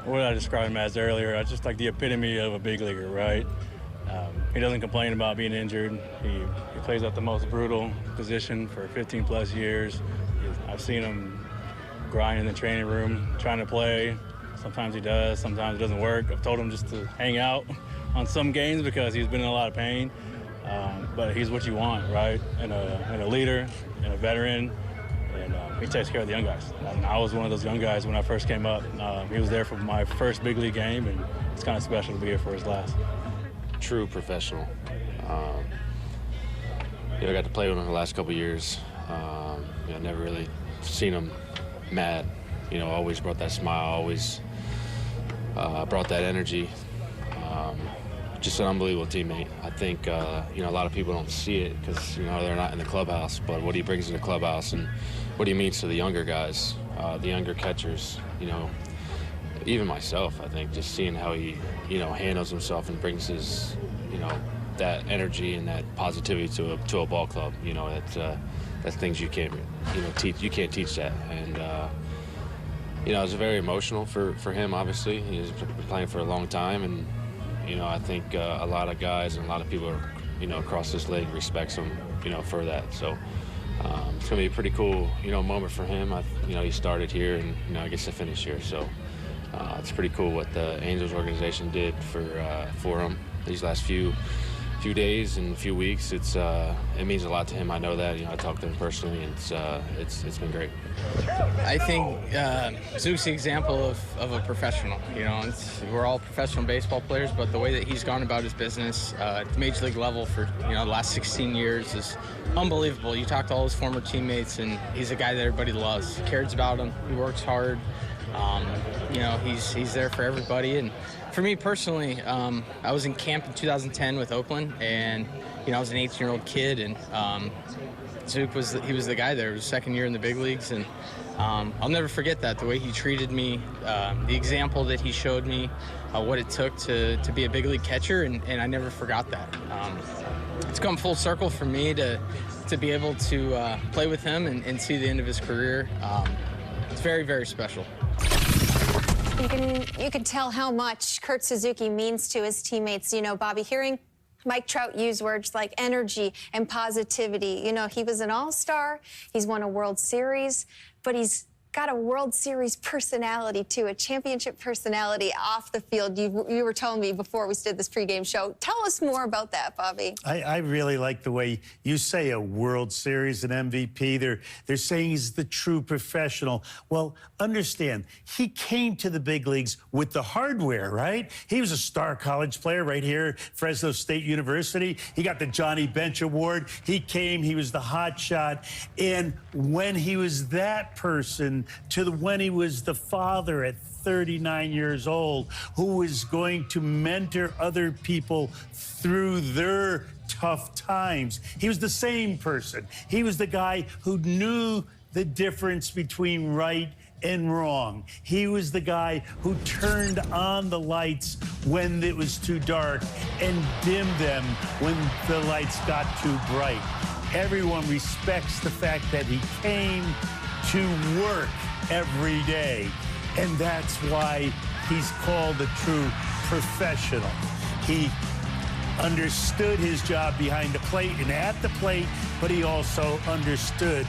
what I described him as earlier. Just like the epitome of a big leaguer, right? He doesn't complain about being injured. He plays at the most brutal position for 15 plus years. I've seen him grind in the training room, trying to play. Sometimes he does, sometimes it doesn't work. I've told him just to hang out on some games because he's been in a lot of pain. But he's what you want, right? And a leader, and a veteran, and he takes care of the young guys. And I was one of those young guys when I first came up. He was there for my first big league game, and it's kind of special to be here for his last. True professional. I got to play with him the last couple of years. I never really seen him mad. Always brought that smile, always brought that energy. Just an unbelievable teammate. I think, a lot of people don't see it because, they're not in the clubhouse, but what he brings to the clubhouse and what he means to the younger guys, the younger catchers, even myself, I think, just seeing how he, handles himself and brings his, that energy and that positivity to a ball club, that's things you can't, teach. You can't teach that. And, it was very emotional for him, obviously. He's been playing for a long time, and, I think a lot of guys and a lot of people, across this league respects him, for that. So it's going to be a pretty cool, moment for him. He started here and, I guess to finish here. So it's pretty cool what the Angels organization did for him these last few days and a few weeks. It means a lot to him. I know that. I talked to him personally, and it's been great. I think Zook's the example of a professional. We're all professional baseball players, but the way that he's gone about his business at the major league level for the last 16 years is unbelievable. You talk to all his former teammates, and he's a guy that everybody loves. He cares about him. He works hard. He's there for everybody. And for me personally, I was in camp in 2010 with Oakland, and I was an 18-year-old kid, and Zook was the guy there. It was his second year in the big leagues, and I'll never forget that, the way he treated me, the example that he showed me, what it took to be a big league catcher, and I never forgot that. It's come full circle for me to be able to play with him and see the end of his career. It's very, very special. You can tell how much Kurt Suzuki means to his teammates. Bobby, hearing Mike Trout use words like energy and positivity. He was an all-star. He's won a World Series, but he's got a World Series personality, too, a championship personality off the field. You were telling me before we did this pregame show. Tell us more about that, Bobby. I really like the way you say a World Series, an MVP. They're saying he's the true professional. Well, understand, he came to the big leagues with the hardware, right? He was a star college player right here at Fresno State University. He got the Johnny Bench Award. He came, he was the hot shot. And when he was that person, when he was the father at 39 years old, who was going to mentor other people through their tough times. He was the same person. He was the guy who knew the difference between right and wrong. He was the guy who turned on the lights when it was too dark and dimmed them when the lights got too bright. Everyone respects the fact that he came to work every day, and that's why he's called a true professional. He understood his job behind the plate and at the plate, but he also understood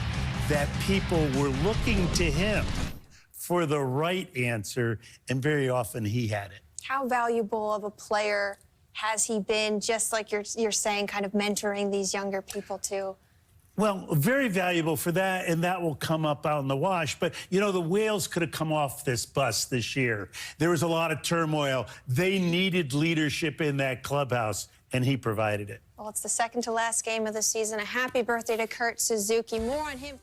that people were looking to him for the right answer, and very often he had it. How valuable of a player has he been, just like you're saying, kind of mentoring these younger people, too? Well, very valuable for that, and that will come up out in the wash. But, the Whales could have come off this bus this year. There was a lot of turmoil. They needed leadership in that clubhouse, and he provided it. Well, it's the second to last game of the season. A happy birthday to Kurt Suzuki. More on him.